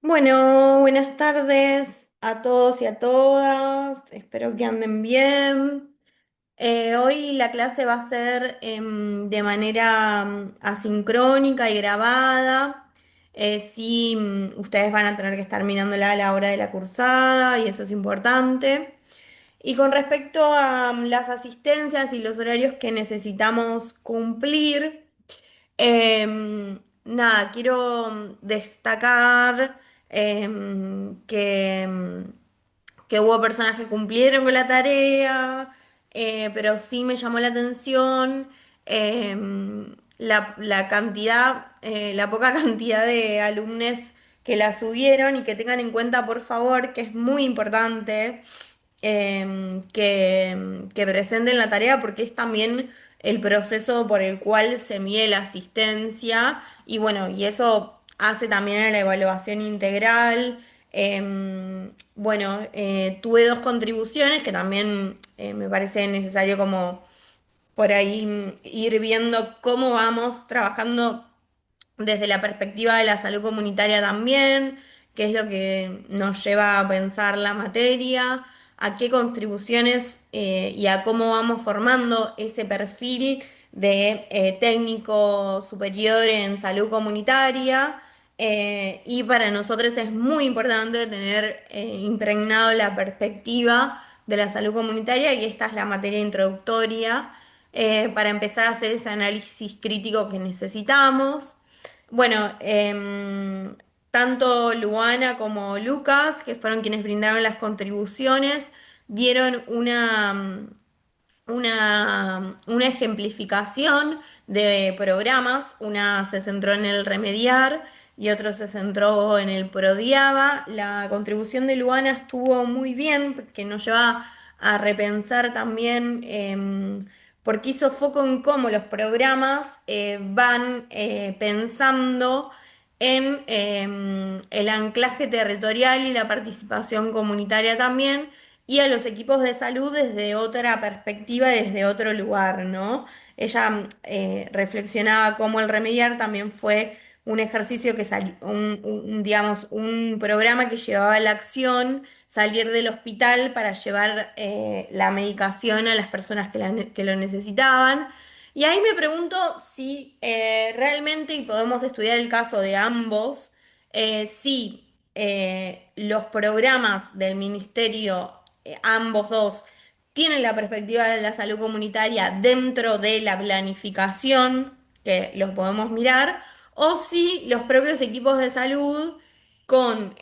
Bueno, buenas tardes a todos y a todas. Espero que anden bien. Hoy la clase va a ser de manera asincrónica y grabada. Sí, ustedes van a tener que estar mirándola a la hora de la cursada y eso es importante. Y con respecto a las asistencias y los horarios que necesitamos cumplir. Nada, quiero destacar que hubo personas que cumplieron con la tarea, pero sí me llamó la atención la cantidad, la poca cantidad de alumnos que la subieron y que tengan en cuenta, por favor, que es muy importante que presenten la tarea porque es también el proceso por el cual se mide la asistencia y bueno, y eso hace también a la evaluación integral. Bueno, tuve dos contribuciones que también me parece necesario como por ahí ir viendo cómo vamos trabajando desde la perspectiva de la salud comunitaria también, qué es lo que nos lleva a pensar la materia, a qué contribuciones y a cómo vamos formando ese perfil de técnico superior en salud comunitaria. Y para nosotros es muy importante tener impregnado la perspectiva de la salud comunitaria y esta es la materia introductoria para empezar a hacer ese análisis crítico que necesitamos. Bueno, tanto Luana como Lucas, que fueron quienes brindaron las contribuciones, dieron una ejemplificación de programas. Una se centró en el Remediar y otro se centró en el Prodiaba. La contribución de Luana estuvo muy bien, que nos lleva a repensar también, porque hizo foco en cómo los programas van pensando en el anclaje territorial y la participación comunitaria también, y a los equipos de salud desde otra perspectiva, desde otro lugar, ¿no? Ella reflexionaba cómo el remediar también fue un ejercicio que salió, digamos, un programa que llevaba a la acción salir del hospital para llevar la medicación a las personas que lo necesitaban. Y ahí me pregunto si realmente, y podemos estudiar el caso de ambos, si los programas del ministerio, ambos dos, tienen la perspectiva de la salud comunitaria dentro de la planificación, que los podemos mirar, o si los propios equipos de salud con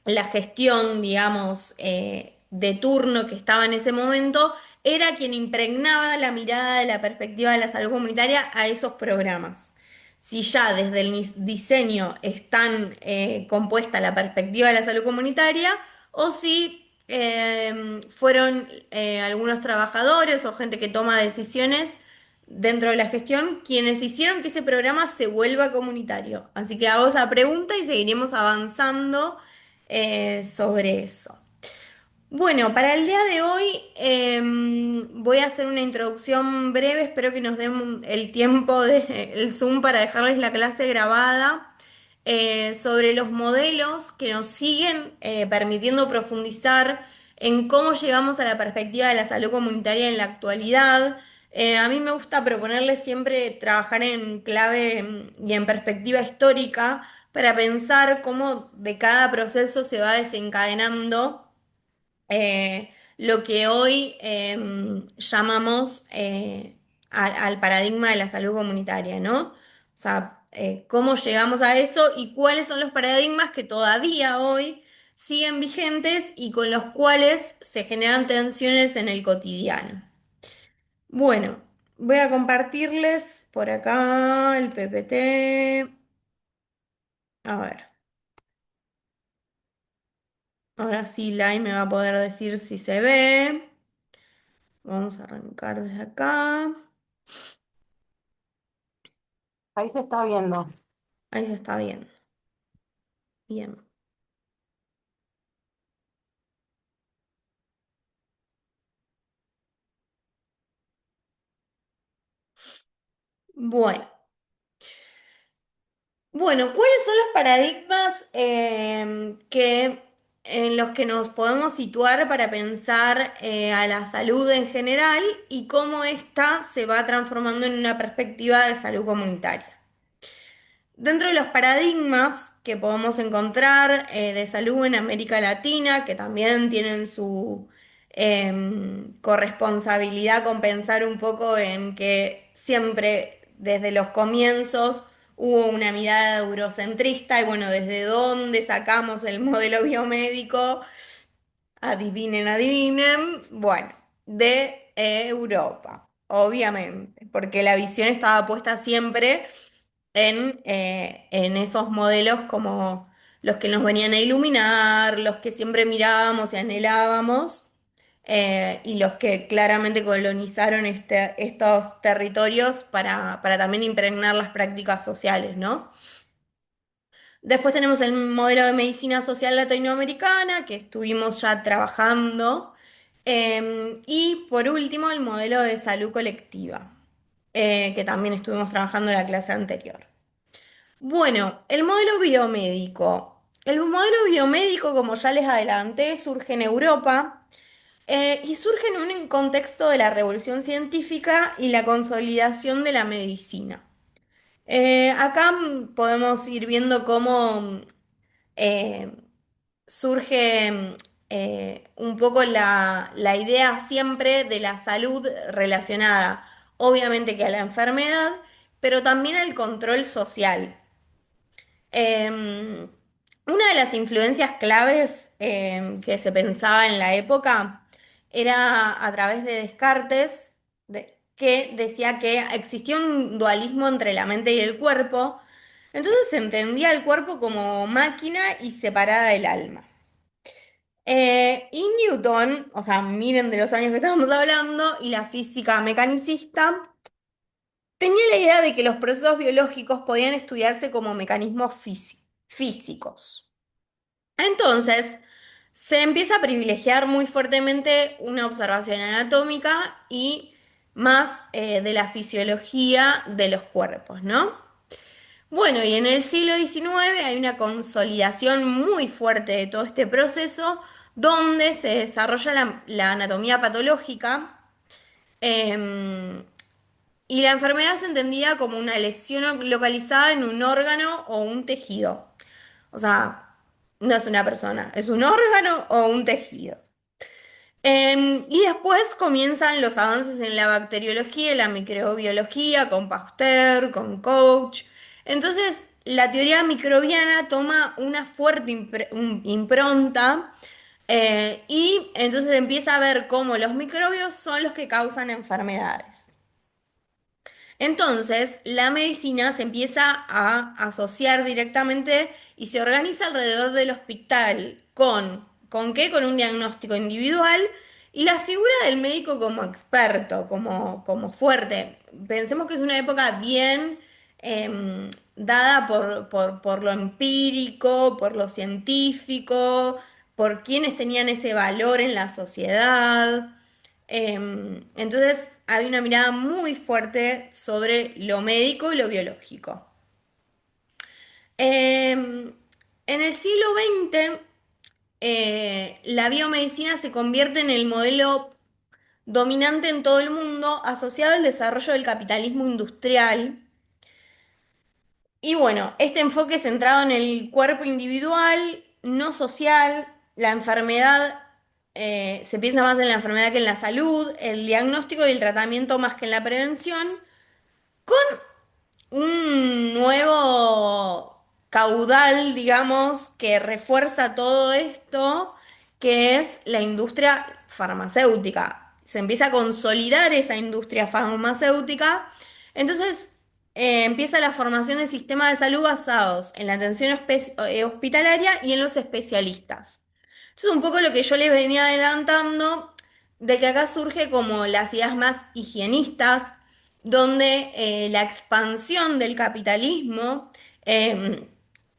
la gestión, digamos, de turno que estaba en ese momento, era quien impregnaba la mirada de la perspectiva de la salud comunitaria a esos programas. Si ya desde el diseño están compuesta la perspectiva de la salud comunitaria, o si fueron algunos trabajadores o gente que toma decisiones dentro de la gestión quienes hicieron que ese programa se vuelva comunitario. Así que hago esa pregunta y seguiremos avanzando sobre eso. Bueno, para el día de hoy voy a hacer una introducción breve, espero que nos den el tiempo del Zoom para dejarles la clase grabada sobre los modelos que nos siguen permitiendo profundizar en cómo llegamos a la perspectiva de la salud comunitaria en la actualidad. A mí me gusta proponerles siempre trabajar en clave y en perspectiva histórica para pensar cómo de cada proceso se va desencadenando lo que hoy llamamos al paradigma de la salud comunitaria, ¿no? O sea, cómo llegamos a eso y cuáles son los paradigmas que todavía hoy siguen vigentes y con los cuales se generan tensiones en el cotidiano. Bueno, voy a compartirles por acá el PPT. A ver, ahora sí, Lai me va a poder decir si se ve. Vamos a arrancar desde acá. Ahí se está viendo. Ahí está bien. Bien. Bueno. Bueno, ¿cuáles son los paradigmas que en los que nos podemos situar para pensar a la salud en general y cómo ésta se va transformando en una perspectiva de salud comunitaria. Dentro de los paradigmas que podemos encontrar de salud en América Latina, que también tienen su corresponsabilidad con pensar un poco en que siempre desde los comienzos hubo una mirada eurocentrista y bueno, desde dónde sacamos el modelo biomédico, adivinen, adivinen, bueno, de Europa, obviamente, porque la visión estaba puesta siempre en esos modelos como los que nos venían a iluminar, los que siempre mirábamos y anhelábamos, y los que claramente colonizaron estos territorios para también impregnar las prácticas sociales, ¿no? Después tenemos el modelo de medicina social latinoamericana, que estuvimos ya trabajando, y por último el modelo de salud colectiva, que también estuvimos trabajando en la clase anterior. Bueno, el modelo biomédico. El modelo biomédico, como ya les adelanté, surge en Europa y surge en un contexto de la revolución científica y la consolidación de la medicina. Acá podemos ir viendo cómo eh, surge un poco la idea siempre de la salud relacionada, obviamente que a la enfermedad, pero también al control social. Em, una de las influencias claves que se pensaba en la época era a través de Descartes, que decía que existía un dualismo entre la mente y el cuerpo, entonces se entendía el cuerpo como máquina y separada del alma. Y Newton, o sea, miren de los años que estamos hablando, y la física mecanicista, tenía la idea de que los procesos biológicos podían estudiarse como mecanismos físicos. Entonces, se empieza a privilegiar muy fuertemente una observación anatómica y más de la fisiología de los cuerpos, ¿no? Bueno, y en el siglo XIX hay una consolidación muy fuerte de todo este proceso, donde se desarrolla la anatomía patológica, em, y la enfermedad se entendía como una lesión localizada en un órgano o un tejido. O sea, no es una persona, es un órgano o un tejido. Y después comienzan los avances en la bacteriología y la microbiología con Pasteur, con Koch. Entonces, la teoría microbiana toma una fuerte impronta, y entonces empieza a ver cómo los microbios son los que causan enfermedades. Entonces, la medicina se empieza a asociar directamente y se organiza alrededor del hospital ¿con qué? Con un diagnóstico individual y la figura del médico como experto, como fuerte. Pensemos que es una época bien dada por lo empírico, por lo científico, por quienes tenían ese valor en la sociedad. Entonces hay una mirada muy fuerte sobre lo médico y lo biológico. En el siglo XX, la biomedicina se convierte en el modelo dominante en todo el mundo, asociado al desarrollo del capitalismo industrial. Y bueno, este enfoque centrado en el cuerpo individual, no social, la enfermedad, se piensa más en la enfermedad que en la salud, el diagnóstico y el tratamiento más que en la prevención, un nuevo caudal, digamos, que refuerza todo esto, que es la industria farmacéutica. Se empieza a consolidar esa industria farmacéutica, entonces empieza la formación de sistemas de salud basados en la atención hospitalaria y en los especialistas. Eso es un poco lo que yo les venía adelantando, de que acá surge como las ideas más higienistas, donde la expansión del capitalismo eh,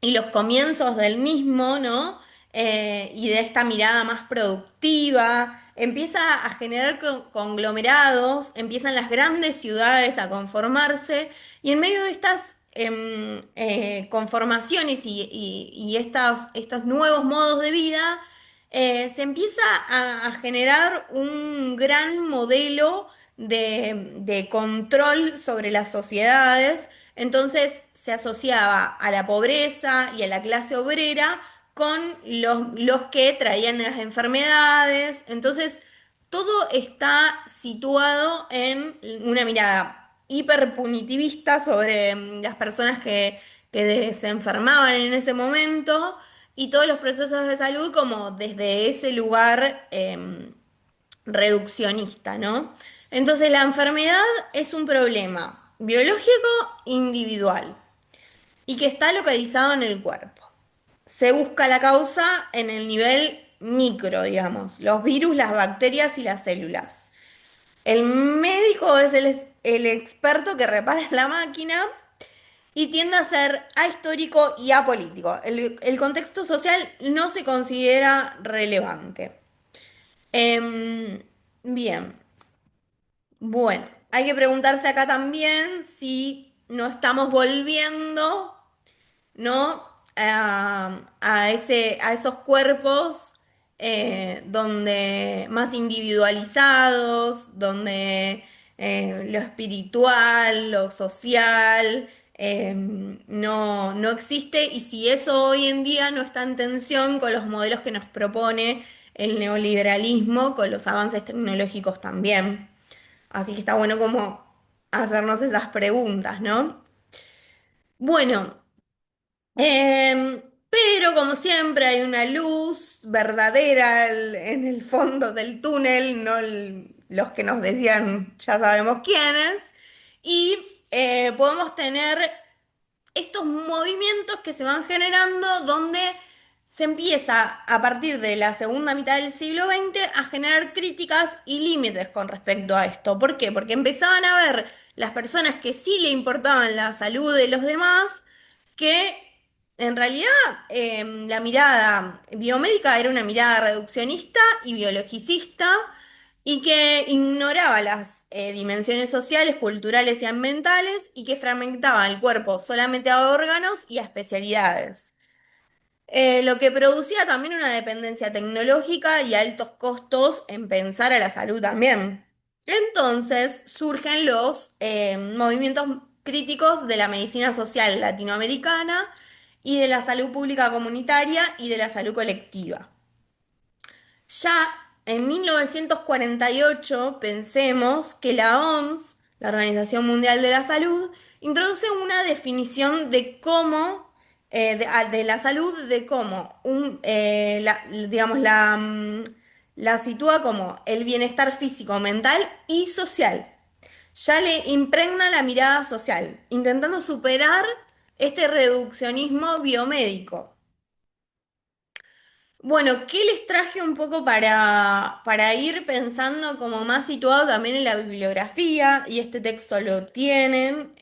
y los comienzos del mismo, ¿no? Y de esta mirada más productiva, empieza a generar conglomerados, empiezan las grandes ciudades a conformarse, y en medio de estas conformaciones y estos nuevos modos de vida, se empieza a generar un gran modelo de control sobre las sociedades. Entonces se asociaba a la pobreza y a la clase obrera con los que traían las enfermedades. Entonces, todo está situado en una mirada hiperpunitivista sobre las personas que se enfermaban en ese momento y todos los procesos de salud como desde ese lugar reduccionista, ¿no? Entonces la enfermedad es un problema biológico individual y que está localizado en el cuerpo. Se busca la causa en el nivel micro, digamos, los virus, las bacterias y las células. El médico es el experto que repara la máquina y tiende a ser ahistórico y apolítico. El contexto social no se considera relevante. Em, bien, bueno, hay que preguntarse acá también si no estamos volviendo, ¿no? A esos cuerpos donde más individualizados, donde lo espiritual, lo social, no existe y si eso hoy en día no está en tensión con los modelos que nos propone el neoliberalismo, con los avances tecnológicos también. Así que está bueno como hacernos esas preguntas, ¿no? Bueno. Pero como siempre hay una luz verdadera en el fondo del túnel, no los que nos decían ya sabemos quiénes, y podemos tener estos movimientos que se van generando donde se empieza a partir de la segunda mitad del siglo XX a generar críticas y límites con respecto a esto. ¿Por qué? Porque empezaban a ver las personas que sí le importaban la salud de los demás que en realidad la mirada biomédica era una mirada reduccionista y biologicista y que ignoraba las dimensiones sociales, culturales y ambientales y que fragmentaba el cuerpo solamente a órganos y a especialidades. Lo que producía también una dependencia tecnológica y altos costos en pensar a la salud también. Entonces surgen los movimientos críticos de la medicina social latinoamericana y de la salud pública comunitaria y de la salud colectiva. Ya en 1948 pensemos que la OMS, la Organización Mundial de la Salud, introduce una definición de cómo, de la salud, de cómo, digamos, la sitúa como el bienestar físico, mental y social. Ya le impregna la mirada social, intentando superar este reduccionismo biomédico. Bueno, ¿qué les traje un poco para ir pensando como más situado también en la bibliografía? Y este texto lo tienen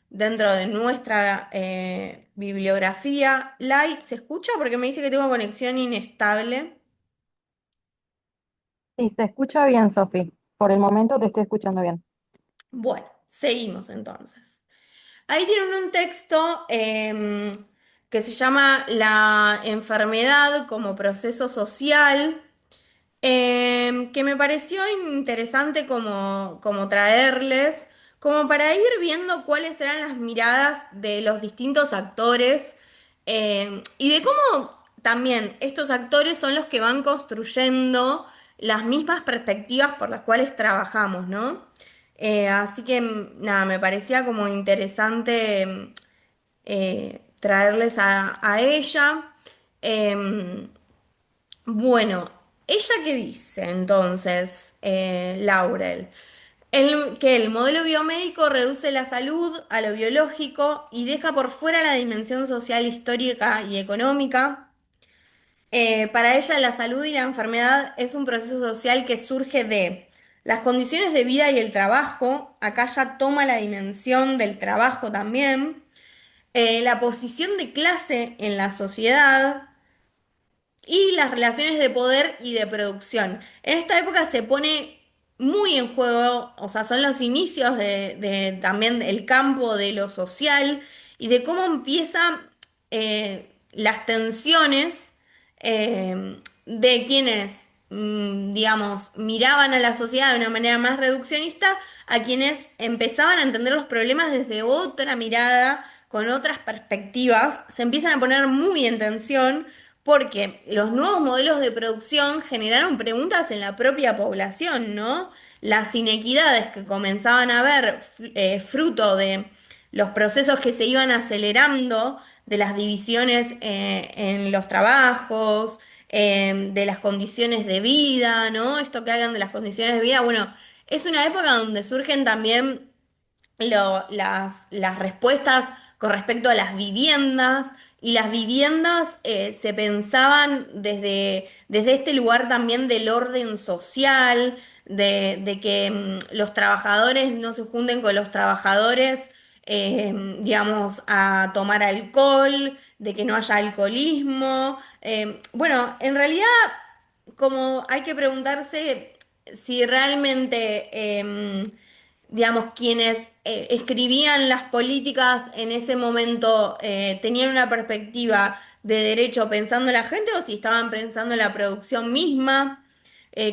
dentro de nuestra bibliografía. Lai, ¿se escucha? Porque me dice que tengo conexión inestable. Sí, se escucha bien, Sofi. Por el momento te estoy escuchando bien. Bueno, seguimos entonces. Ahí tienen un texto que se llama La enfermedad como proceso social. Que me pareció interesante como traerles, como para ir viendo cuáles eran las miradas de los distintos actores y de cómo también estos actores son los que van construyendo las mismas perspectivas por las cuales trabajamos, ¿no? Así que nada, me parecía como interesante traerles a ella. Em, bueno, ¿ella qué dice entonces, Laurel? Que el modelo biomédico reduce la salud a lo biológico y deja por fuera la dimensión social, histórica y económica. Para ella la salud y la enfermedad es un proceso social que surge de las condiciones de vida y el trabajo. Acá ya toma la dimensión del trabajo también. La posición de clase en la sociedad y las relaciones de poder y de producción. En esta época se pone muy en juego, o sea, son los inicios de también el campo de lo social y de cómo empiezan las tensiones de quienes, digamos, miraban a la sociedad de una manera más reduccionista, a quienes empezaban a entender los problemas desde otra mirada, con otras perspectivas, se empiezan a poner muy en tensión porque los nuevos modelos de producción generaron preguntas en la propia población, ¿no? Las inequidades que comenzaban a ver fruto de los procesos que se iban acelerando, de las divisiones en los trabajos, de las condiciones de vida, ¿no? Esto que hablan de las condiciones de vida, bueno, es una época donde surgen también las respuestas con respecto a las viviendas, y las viviendas se pensaban desde este lugar también del orden social, de que los trabajadores no se junten con los trabajadores, digamos, a tomar alcohol, de que no haya alcoholismo. Bueno, en realidad, como hay que preguntarse si realmente, digamos, quienes escribían las políticas en ese momento tenían una perspectiva de derecho pensando en la gente o si estaban pensando en la producción misma,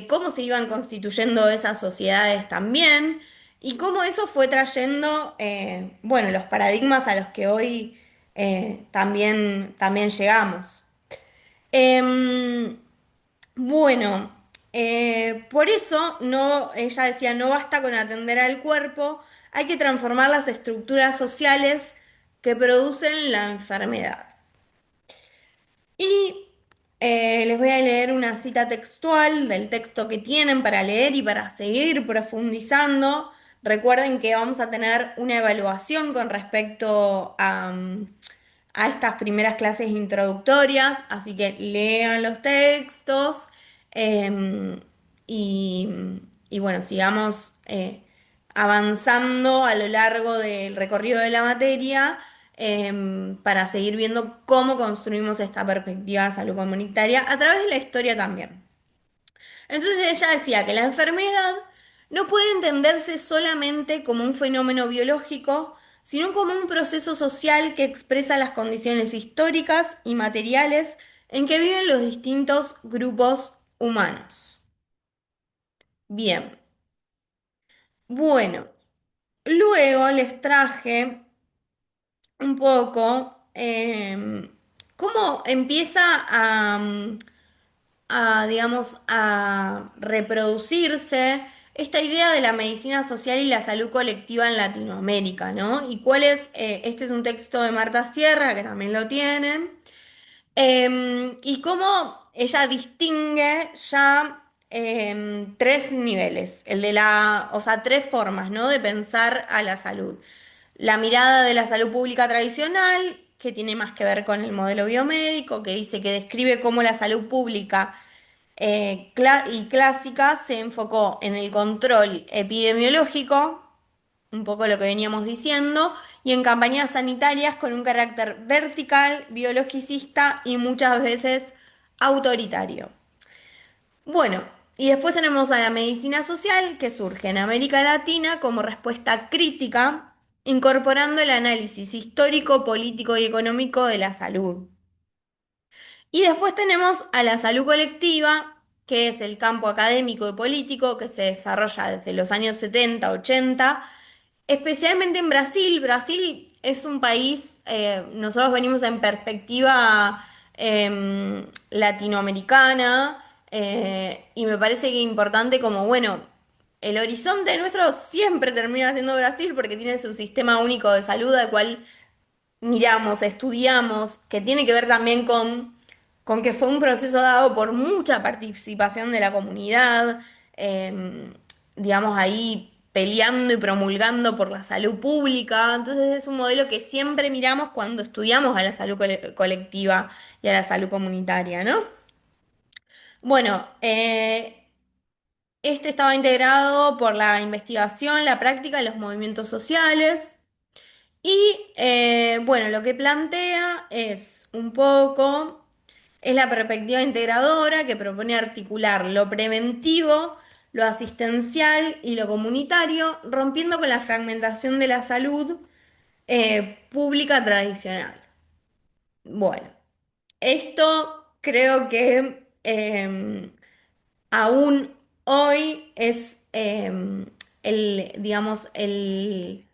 cómo se iban constituyendo esas sociedades también y cómo eso fue trayendo, bueno, los paradigmas a los que hoy también llegamos. Em, bueno, por eso no, ella decía, no basta con atender al cuerpo, hay que transformar las estructuras sociales que producen la enfermedad. Y les voy a leer una cita textual del texto que tienen para leer y para seguir profundizando. Recuerden que vamos a tener una evaluación con respecto a estas primeras clases introductorias, así que lean los textos em, y, y bueno, sigamos avanzando a lo largo del recorrido de la materia para seguir viendo cómo construimos esta perspectiva de salud comunitaria a través de la historia también. Entonces ella decía que la enfermedad no puede entenderse solamente como un fenómeno biológico, sino como un proceso social que expresa las condiciones históricas y materiales en que viven los distintos grupos humanos. Bien, bueno, luego les traje un poco cómo empieza digamos, a reproducirse esta idea de la medicina social y la salud colectiva en Latinoamérica, ¿no? Y cuál es, este es un texto de Marta Sierra, que también lo tienen, y cómo ella distingue ya tres niveles, o sea, tres formas, ¿no? De pensar a la salud. La mirada de la salud pública tradicional, que tiene más que ver con el modelo biomédico, que dice que describe cómo la salud pública y clásica se enfocó en el control epidemiológico, un poco lo que veníamos diciendo, y en campañas sanitarias con un carácter vertical, biologicista y muchas veces autoritario. Bueno, y después tenemos a la medicina social que surge en América Latina como respuesta crítica, incorporando el análisis histórico, político y económico de la salud. Y después tenemos a la salud colectiva, que es el campo académico y político que se desarrolla desde los años 70, 80, especialmente en Brasil. Brasil es un país, nosotros venimos en perspectiva latinoamericana, y me parece que es importante como, bueno, el horizonte nuestro siempre termina siendo Brasil porque tiene su sistema único de salud al cual miramos, estudiamos, que tiene que ver también con que fue un proceso dado por mucha participación de la comunidad, digamos ahí peleando y promulgando por la salud pública. Entonces es un modelo que siempre miramos cuando estudiamos a la salud colectiva y a la salud comunitaria, ¿no? Bueno, este estaba integrado por la investigación, la práctica y los movimientos sociales. Y bueno, lo que plantea es un poco, es la perspectiva integradora que propone articular lo preventivo, lo asistencial y lo comunitario, rompiendo con la fragmentación de la salud pública tradicional. Bueno, esto creo que aún hoy es digamos, el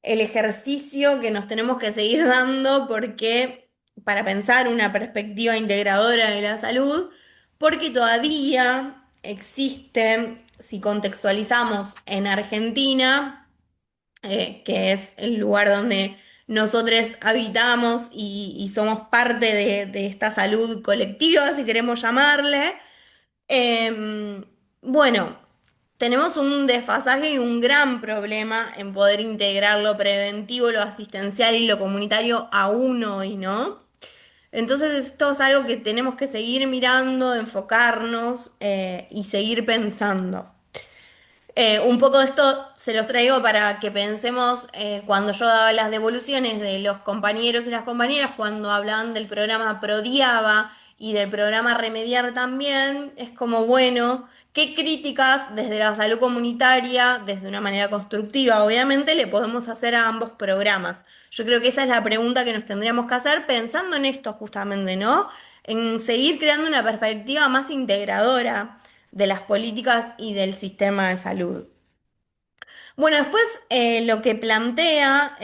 ejercicio que nos tenemos que seguir dando porque para pensar una perspectiva integradora de la salud, porque todavía existe, si contextualizamos en Argentina, que es el lugar donde nosotros habitamos y somos parte de esta salud colectiva, si queremos llamarle. Em, bueno, tenemos un desfasaje y un gran problema en poder integrar lo preventivo, lo asistencial y lo comunitario aún hoy, ¿no? Entonces esto es algo que tenemos que seguir mirando, enfocarnos y seguir pensando. Un poco de esto se los traigo para que pensemos cuando yo daba las devoluciones de los compañeros y las compañeras, cuando hablaban del programa Prodiaba y del programa Remediar también, es como, bueno, ¿qué críticas desde la salud comunitaria, desde una manera constructiva, obviamente, le podemos hacer a ambos programas? Yo creo que esa es la pregunta que nos tendríamos que hacer pensando en esto justamente, ¿no? En seguir creando una perspectiva más integradora de las políticas y del sistema de salud. Bueno, después lo que plantea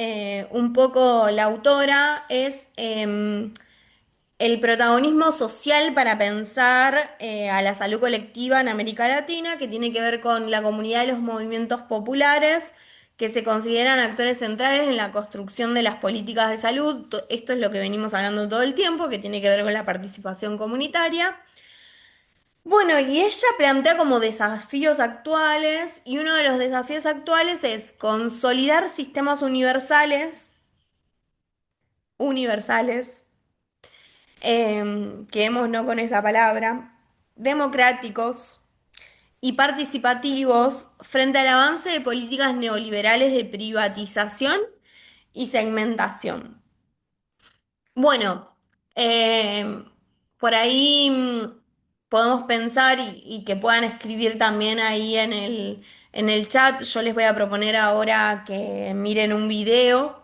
un poco la autora es el protagonismo social para pensar a la salud colectiva en América Latina, que tiene que ver con la comunidad de los movimientos populares, que se consideran actores centrales en la construcción de las políticas de salud. Esto es lo que venimos hablando todo el tiempo, que tiene que ver con la participación comunitaria. Bueno, y ella plantea como desafíos actuales, y uno de los desafíos actuales es consolidar sistemas universales, quedémonos con esa palabra, democráticos y participativos frente al avance de políticas neoliberales de privatización y segmentación. Bueno, por ahí podemos pensar y que puedan escribir también ahí en el chat. Yo les voy a proponer ahora que miren un video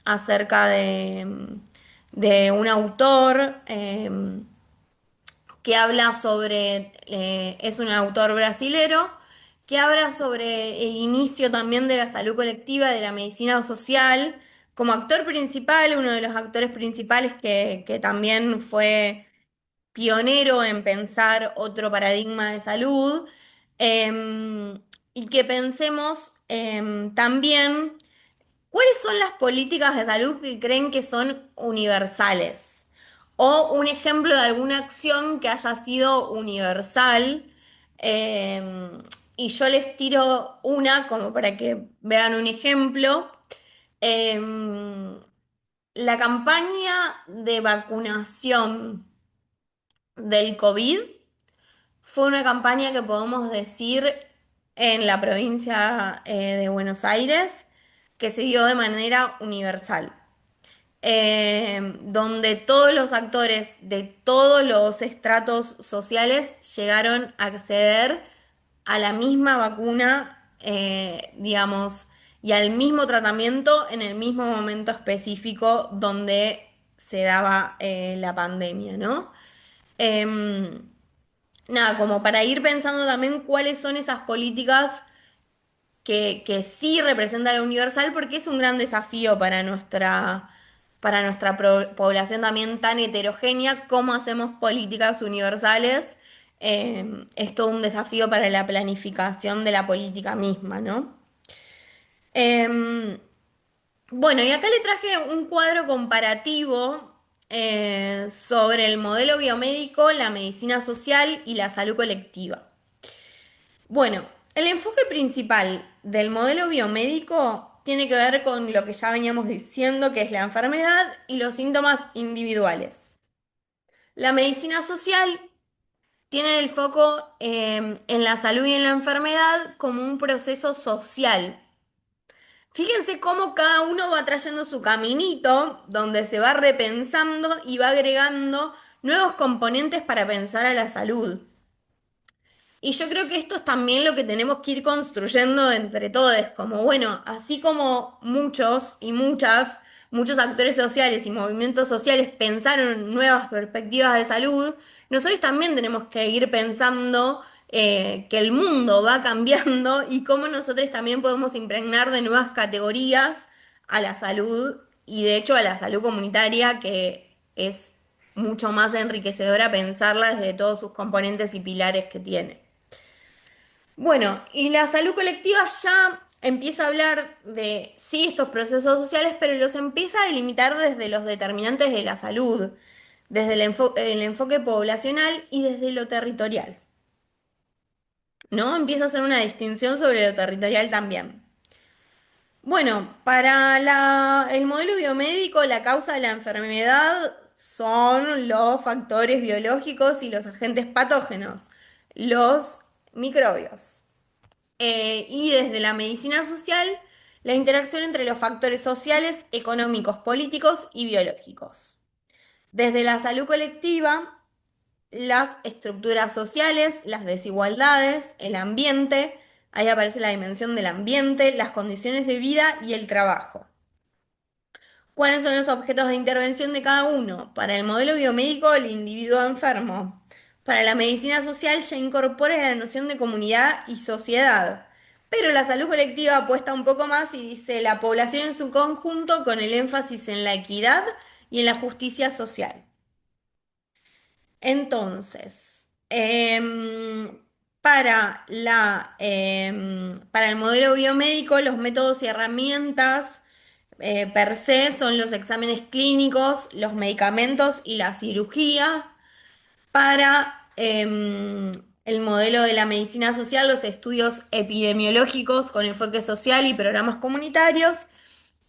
acerca de un autor que habla sobre, es un autor brasilero, que habla sobre el inicio también de la salud colectiva, de la medicina social, como actor principal, uno de los actores principales que también fue pionero en pensar otro paradigma de salud, y que pensemos también ¿cuáles son las políticas de salud que creen que son universales? O un ejemplo de alguna acción que haya sido universal. eh, y yo les tiro una como para que vean un ejemplo. Eh, la campaña de vacunación del COVID fue una campaña que podemos decir en la provincia de Buenos Aires que se dio de manera universal, donde todos los actores de todos los estratos sociales llegaron a acceder a la misma vacuna, digamos, y al mismo tratamiento en el mismo momento específico donde se daba la pandemia, ¿no? Em, Nada, como para ir pensando también cuáles son esas políticas que sí representan lo universal, porque es un gran desafío para nuestra población también tan heterogénea, cómo hacemos políticas universales. Es todo un desafío para la planificación de la política misma, ¿no? Em, bueno, y acá le traje un cuadro comparativo sobre el modelo biomédico, la medicina social y la salud colectiva. Bueno, el enfoque principal del modelo biomédico tiene que ver con lo que ya veníamos diciendo, que es la enfermedad y los síntomas individuales. La medicina social tiene el foco en la salud y en la enfermedad como un proceso social. Fíjense cómo cada uno va trayendo su caminito, donde se va repensando y va agregando nuevos componentes para pensar a la salud. Y yo creo que esto es también lo que tenemos que ir construyendo entre todos, como bueno, así como muchos y muchos actores sociales y movimientos sociales pensaron en nuevas perspectivas de salud, nosotros también tenemos que ir pensando que el mundo va cambiando y cómo nosotros también podemos impregnar de nuevas categorías a la salud y de hecho a la salud comunitaria, que es mucho más enriquecedora pensarla desde todos sus componentes y pilares que tiene. Bueno, y la salud colectiva ya empieza a hablar de, sí, estos procesos sociales, pero los empieza a delimitar desde los determinantes de la salud, desde el enfoque poblacional y desde lo territorial, ¿no? Empieza a hacer una distinción sobre lo territorial también. Bueno, para el modelo biomédico, la causa de la enfermedad son los factores biológicos y los agentes patógenos, los microbios. Y desde la medicina social, la interacción entre los factores sociales, económicos, políticos y biológicos. Desde la salud colectiva, las estructuras sociales, las desigualdades, el ambiente, ahí aparece la dimensión del ambiente, las condiciones de vida y el trabajo. ¿Cuáles son los objetos de intervención de cada uno? Para el modelo biomédico, el individuo enfermo. Para la medicina social ya incorpora la noción de comunidad y sociedad. Pero la salud colectiva apuesta un poco más y dice la población en su conjunto con el énfasis en la equidad y en la justicia social. Entonces, para el modelo biomédico, los métodos y herramientas per se son los exámenes clínicos, los medicamentos y la cirugía. Para el modelo de la medicina social, los estudios epidemiológicos con enfoque social y programas comunitarios.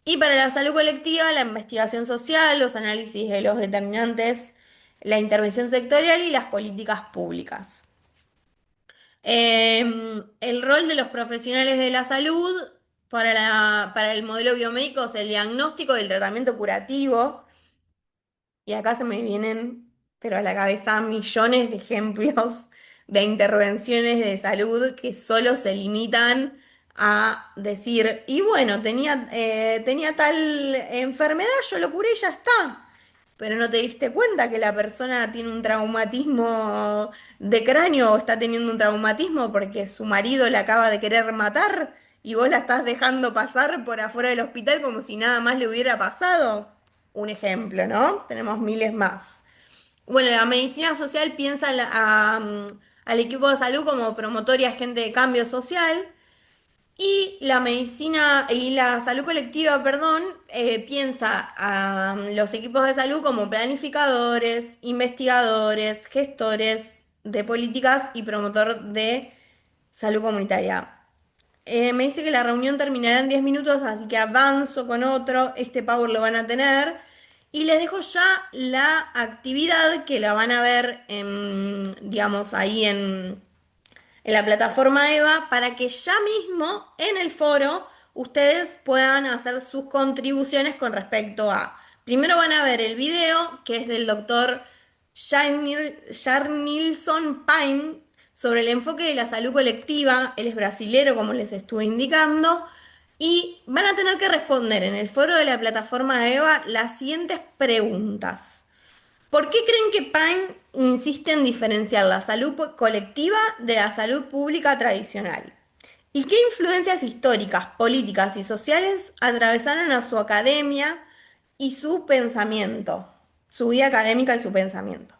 Y para la salud colectiva, la investigación social, los análisis de los determinantes, la intervención sectorial y las políticas públicas. El rol de los profesionales de la salud para el modelo biomédico es el diagnóstico del tratamiento curativo. Y acá se me vienen, pero a la cabeza, millones de ejemplos de intervenciones de salud que solo se limitan a decir, y bueno, tenía tal enfermedad, yo lo curé y ya está. Pero no te diste cuenta que la persona tiene un traumatismo de cráneo o está teniendo un traumatismo porque su marido la acaba de querer matar y vos la estás dejando pasar por afuera del hospital como si nada más le hubiera pasado. Un ejemplo, ¿no? Tenemos miles más. Bueno, la medicina social piensa al equipo de salud como promotor y agente de cambio social. Y la medicina y la salud colectiva, perdón, piensa a los equipos de salud como planificadores, investigadores, gestores de políticas y promotor de salud comunitaria. Me dice que la reunión terminará en 10 minutos, así que avanzo con otro. Este power lo van a tener. Y les dejo ya la actividad que la van a ver, digamos, ahí en la plataforma EVA para que ya mismo en el foro ustedes puedan hacer sus contribuciones con respecto a, primero van a ver el video que es del doctor Jarnilson Pine sobre el enfoque de la salud colectiva, él es brasilero como les estuve indicando, y van a tener que responder en el foro de la plataforma EVA las siguientes preguntas. ¿Por qué creen que Pine insiste en diferenciar la salud colectiva de la salud pública tradicional? ¿Y qué influencias históricas, políticas y sociales atravesaron a su academia y su pensamiento, su vida académica y su pensamiento?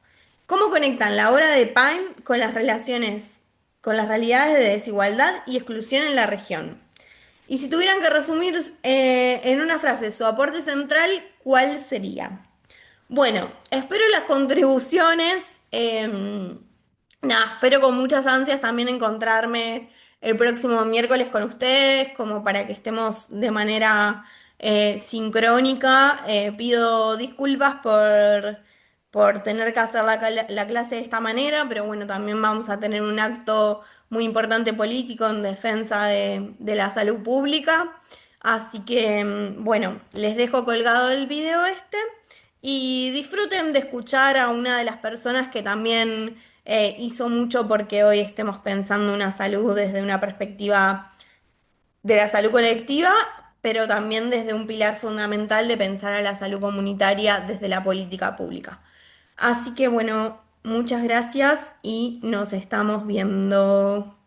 ¿Cómo conectan la obra de Pine con las relaciones, con las realidades de desigualdad y exclusión en la región? Y si tuvieran que resumir en una frase su aporte central, ¿cuál sería? Bueno, espero las contribuciones. Nada, espero con muchas ansias también encontrarme el próximo miércoles con ustedes, como para que estemos de manera sincrónica. Pido disculpas por tener que hacer la clase de esta manera, pero bueno, también vamos a tener un acto muy importante político en defensa de la salud pública. Así que, bueno, les dejo colgado el video este. Y disfruten de escuchar a una de las personas que también hizo mucho porque hoy estemos pensando una salud desde una perspectiva de la salud colectiva, pero también desde un pilar fundamental de pensar a la salud comunitaria desde la política pública. Así que bueno, muchas gracias y nos estamos viendo.